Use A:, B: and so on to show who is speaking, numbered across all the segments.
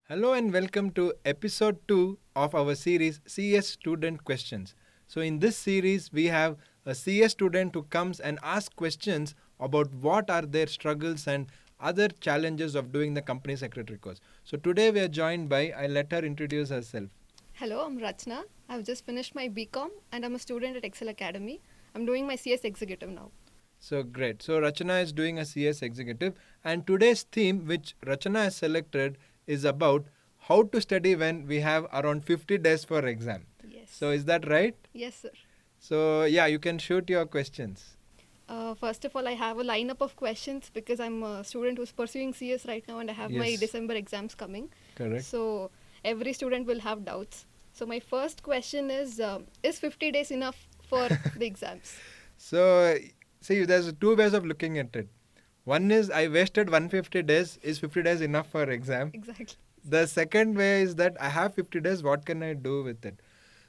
A: Hello and welcome to episode 2 of our series CS Student Questions. So, in this series, we have a CS student who comes and asks questions about what are their struggles and other challenges of doing the company secretary course. So, today we are joined by, I'll let her introduce herself.
B: Hello, I'm Rachna. I've just finished my BCom and I'm a student at Excel Academy. I'm doing my CS executive now.
A: So, great. So, Rachana is doing a CS executive, and today's theme, which Rachana has selected, is about how to study when we have around 50 days for exam.
B: Yes.
A: So, is that right?
B: Yes, sir.
A: So, yeah, you can shoot your questions.
B: First of all, I have a lineup of questions because I'm a student who's pursuing CS right now and I have my
A: Yes.
B: December exams coming.
A: Correct.
B: So every student will have doubts. So my first question is 50 days enough for the exams?
A: So, see, there's two ways of looking at it. One is I wasted 150 days. Is 50 days enough for exam?
B: Exactly.
A: The second way is that I have 50 days. What can I do with it?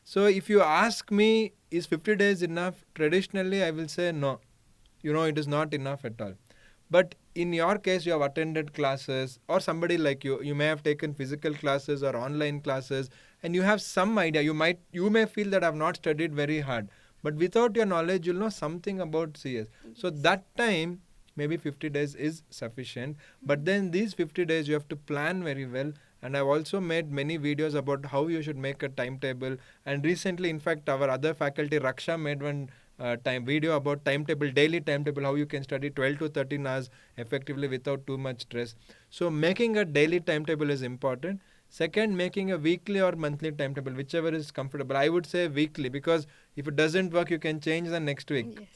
A: So, if you ask me, is 50 days enough? Traditionally, I will say no. It is not enough at all. But in your case, you have attended classes, or somebody like you may have taken physical classes or online classes, and you have some idea. You may feel that I've not studied very hard, but without your knowledge, you'll know something about CS. So that time, maybe 50 days is sufficient. But then these 50 days, you have to plan very well. And I've also made many videos about how you should make a timetable. And recently, in fact, our other faculty, Raksha, made one time video about timetable, daily timetable, how you can study 12 to 13 hours effectively without too much stress. So making a daily timetable is important. Second, making a weekly or monthly timetable, whichever is comfortable. I would say weekly, because if it doesn't work, you can change the next week.
B: Yes.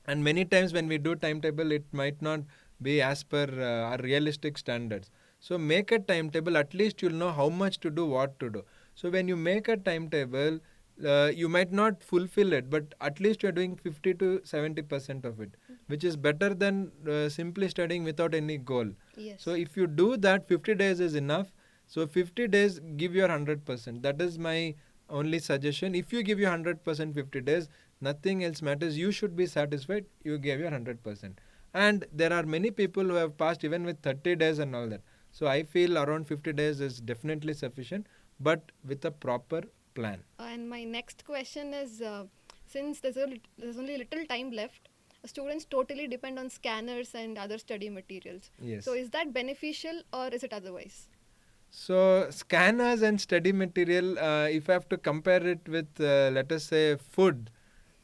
A: And many times when we do timetable, it might not be as per our realistic standards. So make a timetable, at least you'll know how much to do, what to do. So when you make a timetable, you might not fulfill it, but at least you're doing 50 to 70% of it, which is better than simply studying without any goal.
B: Yes.
A: So if you do that, 50 days is enough. So 50 days, give your 100%. That is my only suggestion. If you give your 100% 50 days, nothing else matters. You should be satisfied. You gave your 100%. And there are many people who have passed even with 30 days and all that. So I feel around 50 days is definitely sufficient, but with a proper plan.
B: And my next question is since there's only little time left, students totally depend on scanners and other study materials.
A: Yes.
B: So is that beneficial or is it otherwise?
A: So scanners and study material, if I have to compare it with, let us say, food.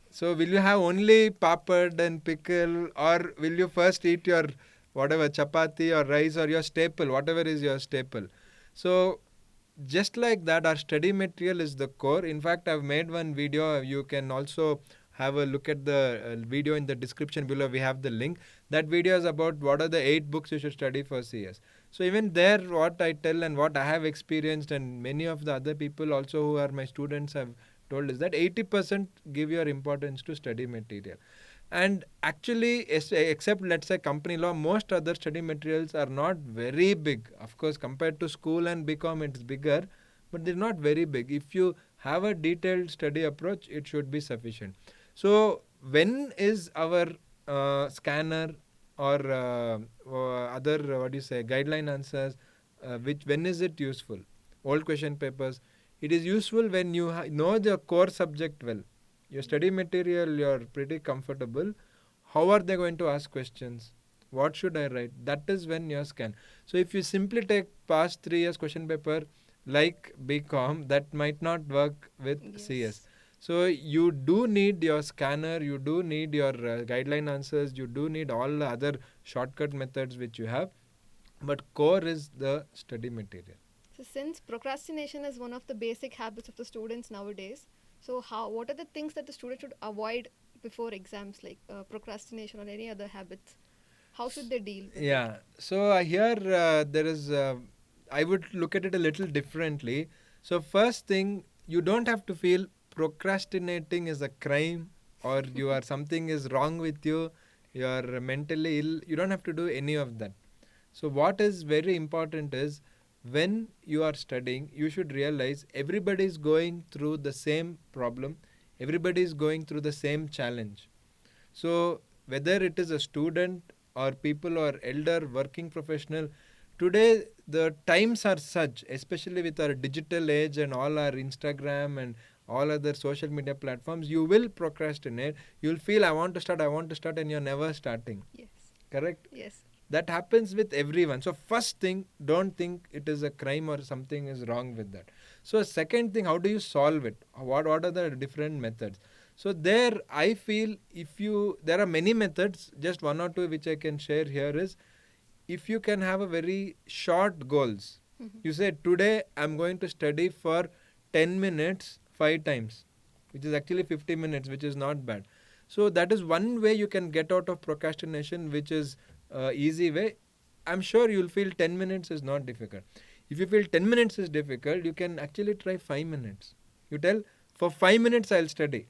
A: So will you have only papad and pickle, or will you first eat your whatever chapati or rice or your staple, whatever is your staple? So just like that, our study material is the core. In fact, I've made one video. You can also have a look at the video in the description below. We have the link. That video is about what are the 8 books you should study for CS. So even there, what I tell and what I have experienced, and many of the other people also who are my students have told, is that 80% give your importance to study material. And actually, except let's say company law, most other study materials are not very big. Of course, compared to school and BCom, it's bigger, but they're not very big. If you have a detailed study approach, it should be sufficient. So, when is our scanner or other what do you say guideline answers? Which when is it useful? Old question papers. It is useful when you know the core subject well. Your study material, you're pretty comfortable. How are they going to ask questions? What should I write? That is when you scan. So if you simply take past 3 years question paper like BCom, that might not work with
B: Yes.
A: CS. So you do need your scanner, you do need your guideline answers, you do need all the other shortcut methods which you have. But core is the study material.
B: So since procrastination is one of the basic habits of the students nowadays, so what are the things that the student should avoid before exams, like procrastination or any other habits? How should they deal with it?
A: Yeah. So here there is, I would look at it a little differently. So first thing, you don't have to feel procrastinating is a crime, or you are something is wrong with you. You are mentally ill. You don't have to do any of that. So what is very important is when you are studying, you should realize everybody is going through the same problem. Everybody is going through the same challenge. So whether it is a student or people or elder working professional, today the times are such, especially with our digital age and all our Instagram and all other social media platforms, you will procrastinate. You'll feel, I want to start, and you're never starting.
B: Yes.
A: Correct?
B: Yes.
A: That happens with everyone. So, first thing, don't think it is a crime or something is wrong with that. So, second thing, how do you solve it? What are the different methods? So, there I feel there are many methods, just one or two which I can share here is, if you can have a very short goals.
B: Mhm.
A: You say, today I'm going to study for 10 minutes 5 times, which is actually 50 minutes, which is not bad. So that is one way you can get out of procrastination, which is easy way. I'm sure you'll feel 10 minutes is not difficult. If you feel 10 minutes is difficult, you can actually try 5 minutes. You tell, for 5 minutes I'll study,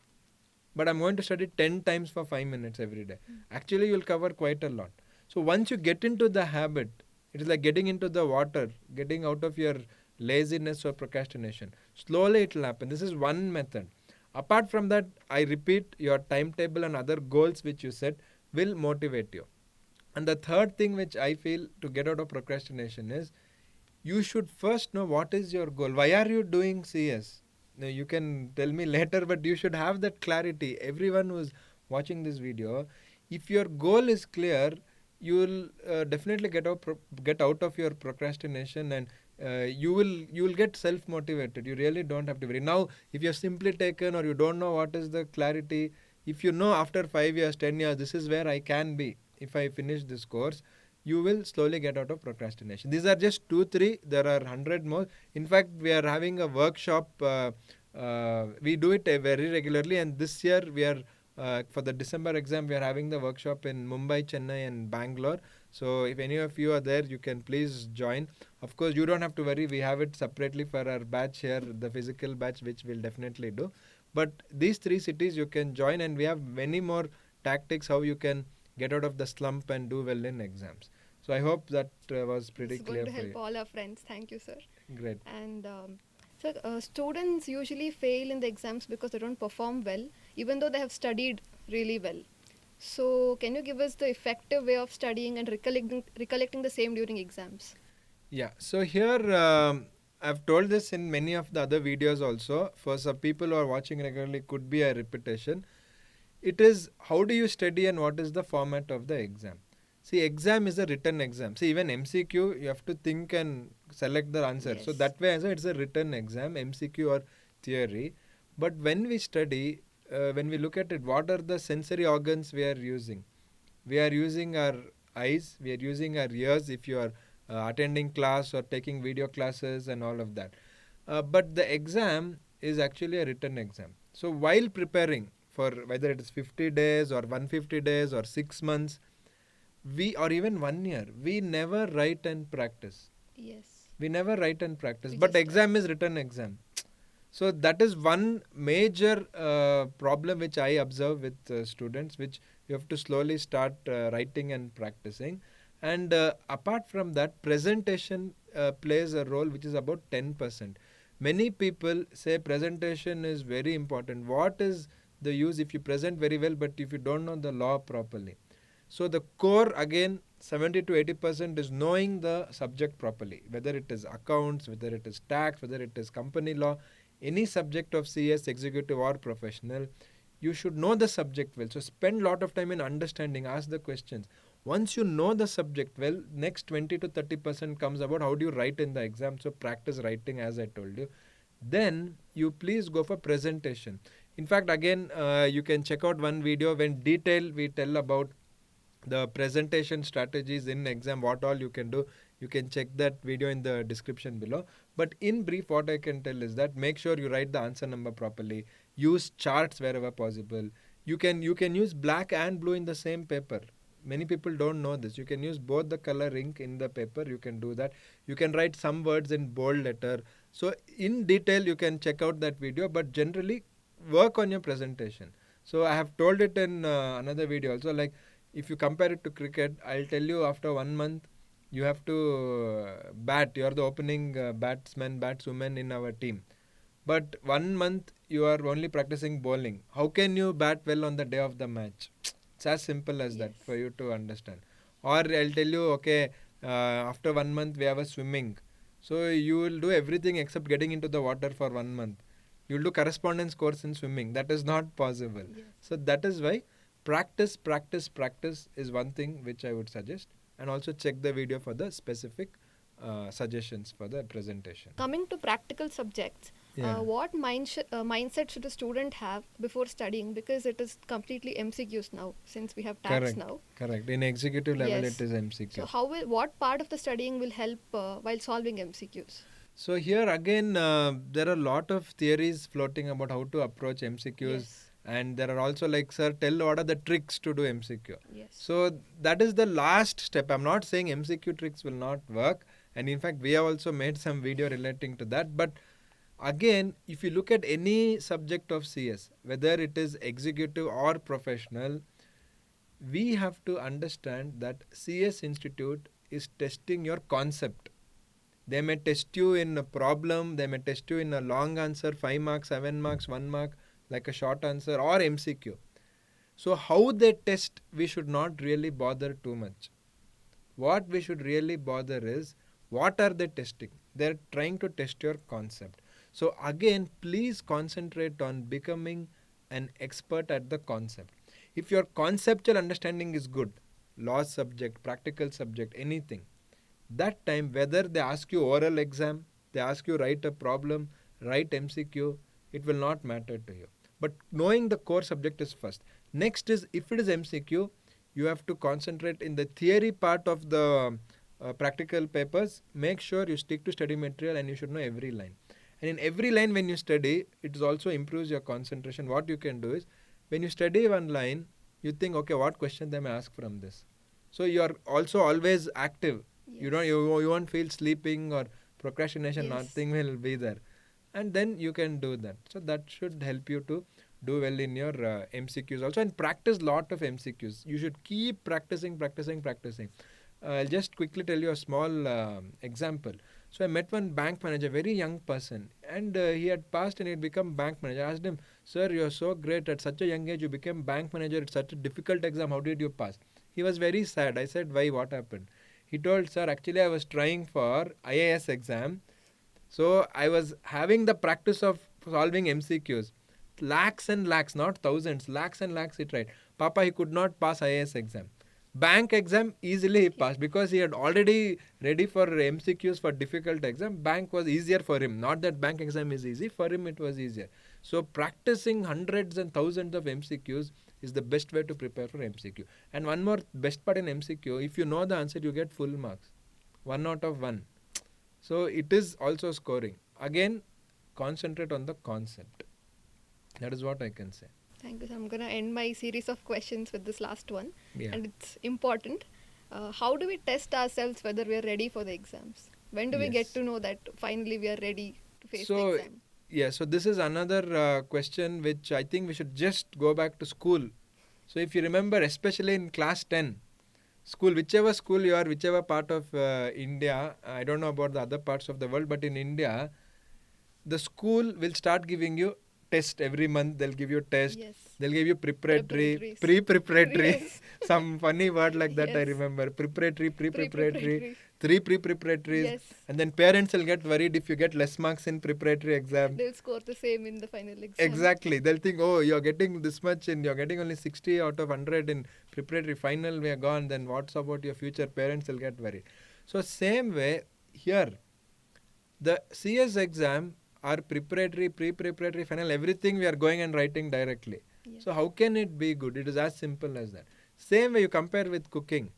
A: but I'm going to study 10 times for 5 minutes every day. Actually, you'll cover quite a lot. So once you get into the habit, it is like getting into the water, getting out of your laziness or procrastination. Slowly it will happen. This is one method. Apart from that, I repeat, your timetable and other goals which you set will motivate you. And the third thing which I feel to get out of procrastination is, you should first know what is your goal. Why are you doing CS? Now, you can tell me later, but you should have that clarity. Everyone who's watching this video, if your goal is clear, you will definitely get out of your procrastination, and you will get self motivated. You really don't have to worry. Now, if you're simply taken or you don't know what is the clarity, if you know after 5 years, 10 years, this is where I can be if I finish this course, you will slowly get out of procrastination. These are just 2 3, there are 100 more. In fact, we are having a workshop, we do it very regularly, and this year we are for the December exam, we are having the workshop in Mumbai, Chennai and Bangalore. So if any of you are there, you can please join. Of course, you don't have to worry, we have it separately for our batch here, the physical batch, which we'll definitely do. But these 3 cities you can join, and we have many more tactics how you can get out of the slump and do well in exams. So I hope that was pretty
B: It's going
A: clear
B: to
A: for
B: help
A: you.
B: all our friends. Thank you, sir.
A: Great.
B: And so, students usually fail in the exams because they don't perform well, even though they have studied really well. So, can you give us the effective way of studying and recollecting the same during exams?
A: Yeah. So here I've told this in many of the other videos also. For some people who are watching regularly, could be a repetition. It is, how do you study and what is the format of the exam. See, exam is a written exam. See, even MCQ, you have to think and select the answer. So
B: Yes.
A: that way, as it's a written exam, MCQ or theory. But when we study, when we look at it, what are the sensory organs we are using? We are using our eyes, we are using our ears if you are attending class or taking video classes and all of that. But the exam is actually a written exam. So while preparing for whether it is 50 days or 150 days or 6 months, we or even 1 year, we never write and practice.
B: Yes.
A: We never write and practice.
B: We
A: But
B: just study.
A: exam is written exam. So that is one major problem which I observe with students, which you have to slowly start writing and practicing. And apart from that, presentation plays a role which is about 10%. Many people say presentation is very important. What is the use if you present very well, but if you don't know the law properly? So the core again, 70 to 80% is knowing the subject properly, whether it is accounts, whether it is tax, whether it is company law, any subject of CS, executive or professional, you should know the subject well. So spend a lot of time in understanding, ask the questions. Once you know the subject well, next 20 to 30% comes about how do you write in the exam. So practice writing, as I told you. Then you please go for presentation. In fact, again, you can check out one video when detail we tell about the presentation strategies in exam, what all you can do. You can check that video in the description below. But in brief, what I can tell is that make sure you write the answer number properly, use charts wherever possible. You can use black and blue in the same paper. Many people don't know this. You can use both the color ink in the paper. You can do that. You can write some words in bold letter. So in detail you can check out that video, but generally work on your presentation. So I have told it in another video also, like if you compare it to cricket, I'll tell you after 1 month you have to bat. You are the opening batswoman in our team. But 1 month you are only practicing bowling. How can you bat well on the day of the match? It's as simple as that
B: Yes.
A: for you to understand. Or I'll tell you, okay, After 1 month, we have a swimming. So you will do everything except getting into the water for 1 month. You will do correspondence course in swimming. That is not possible.
B: Yes.
A: So that is why practice, practice, practice is one thing which I would suggest, and also check the video for the specific suggestions for the presentation.
B: Coming to practical subjects,
A: Yeah.
B: what mindset should a student have before studying? Because it is completely MCQs now, since we have tax
A: Correct.
B: now.
A: Correct. In executive level,
B: Yes.
A: it is MCQ.
B: So what part of the studying will help while solving MCQs?
A: So here again, there are a lot of theories floating about how to approach MCQs,
B: Yes.
A: and there are also like, sir, tell what are the tricks to do MCQ.
B: Yes.
A: So that is the last step. I'm not saying MCQ tricks will not work, and in fact, we have also made some video relating to that. But again, if you look at any subject of CS, whether it is executive or professional, we have to understand that CS Institute is testing your concept. They may test you in a problem, they may test you in a long answer, 5 marks, 7 marks, 1 mark, like a short answer, or MCQ. So, how they test, we should not really bother too much. What we should really bother is, what are they testing? They're trying to test your concept. So, again, please concentrate on becoming an expert at the concept. If your conceptual understanding is good, law subject, practical subject, anything, that time whether they ask you oral exam, they ask you write a problem, write MCQ, it will not matter to you. But knowing the core subject is first. Next is, if it is MCQ, you have to concentrate in the theory part of the practical papers. Make sure you stick to study material and you should know every line. And in every line when you study, it also improves your concentration. What you can do is, when you study one line, you think, okay, what question they may ask from this. So you are also always active.
B: Yes.
A: You won't feel sleeping or procrastination.
B: Yes.
A: Nothing will be there, and then you can do that. So that should help you to do well in your MCQs also, and practice lot of MCQs. You should keep practicing, practicing, practicing. I'll just quickly tell you a small example. So I met one bank manager, very young person, and he had passed and he had become bank manager. I asked him, "Sir, you are so great at such a young age. You became bank manager. It's such a difficult exam. How did you pass?" He was very sad. I said, "Why? What happened?" He told, "Sir, actually I was trying for IAS exam. So I was having the practice of solving MCQs. Lakhs and lakhs, not thousands, lakhs and lakhs he tried. Papa, he could not pass IAS exam. Bank exam, easily he passed because he had already ready for MCQs for difficult exam. Bank was easier for him. Not that bank exam is easy, for him it was easier. So practicing hundreds and thousands of MCQs is the best way to prepare for MCQ. And one more best part in MCQ, if you know the answer, you get full marks. 1 out of 1. So it is also scoring. Again, concentrate on the concept. That is what I can say.
B: Thank you, sir. I'm going to end my series of questions with this last one.
A: Yeah.
B: And it's important. How do we test ourselves whether we are ready for the exams? When do we get
A: Yes.
B: to know that finally we are ready to face the
A: So,
B: exam?
A: yeah, so this is another question which I think we should just go back to school. So if you remember, especially in class 10, whichever school you are, whichever part of India, I don't know about the other parts of the world, but in India, the school will start giving you test every month. They'll give you test.
B: Yes.
A: They'll give you preparatory,
B: Preparatories.
A: pre-preparatory,
B: Yes.
A: some funny word like that I
B: Yes.
A: remember. Preparatory, pre-preparatory,
B: Pre-preparatory.
A: 3 pre-preparatories.
B: Yes.
A: And then parents will get worried if you get less marks in preparatory exam.
B: They'll score the same in the final exam.
A: Exactly. They'll think, oh, you're getting this much and you're getting only 60 out of 100 in preparatory final, we are gone. Then what's about your future? Parents will get worried. So same way here, the CS exam are preparatory, pre-preparatory, final, everything we are going and writing directly.
B: Yes.
A: So how can it be good? It is as simple as that. Same way you compare with cooking.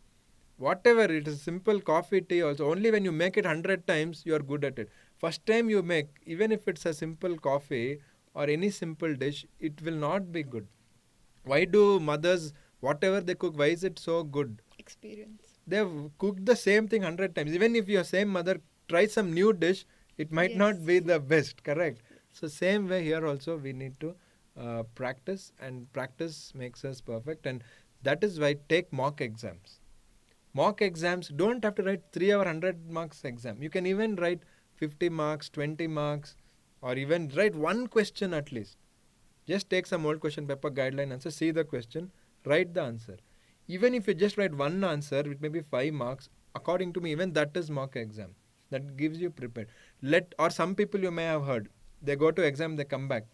A: Whatever, it is simple coffee, tea also. Only when you make it 100 times, you are good at it. First time you make, even if it's a simple coffee or any simple dish, it will not be good. Why do mothers, whatever they cook, why is it so good?
B: Experience.
A: They've cooked the same thing 100 times. Even if your same mother tries some new dish, it might
B: Yes.
A: not be the best, correct? So same way here also we need to practice, and practice makes us perfect, and that is why take mock exams. Mock exams don't have to write 3 or 100 marks exam. You can even write 50 marks, 20 marks, or even write one question at least. Just take some old question paper, guideline answer, see the question, write the answer. Even if you just write one answer, it may be 5 marks, according to me, even that is mock exam. That gives you prepared. Or some people you may have heard, they go to exam, they come back,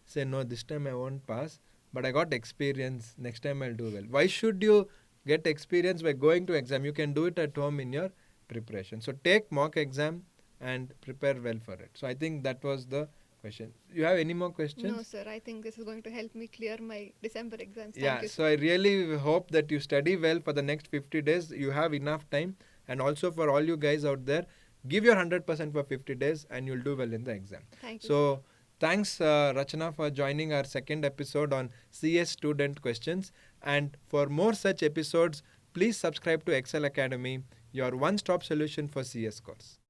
A: say, no, this time I won't pass, but I got experience. Next time I'll do well. Why should you get experience by going to exam? You can do it at home in your preparation. So take mock exam and prepare well for it. So I think that was the question. You have any more questions?
B: No, sir. I think this is going to help me clear my December exams. Thank
A: Yeah,
B: you,
A: so
B: sir.
A: I really hope that you study well for the next 50 days. You have enough time. And also for all you guys out there, give your 100% for 50 days and you'll do well in the exam.
B: Thank you, sir.
A: So, thanks, Rachana, for joining our second episode on CS student questions. And for more such episodes, please subscribe to Excel Academy, your one stop solution for CS course.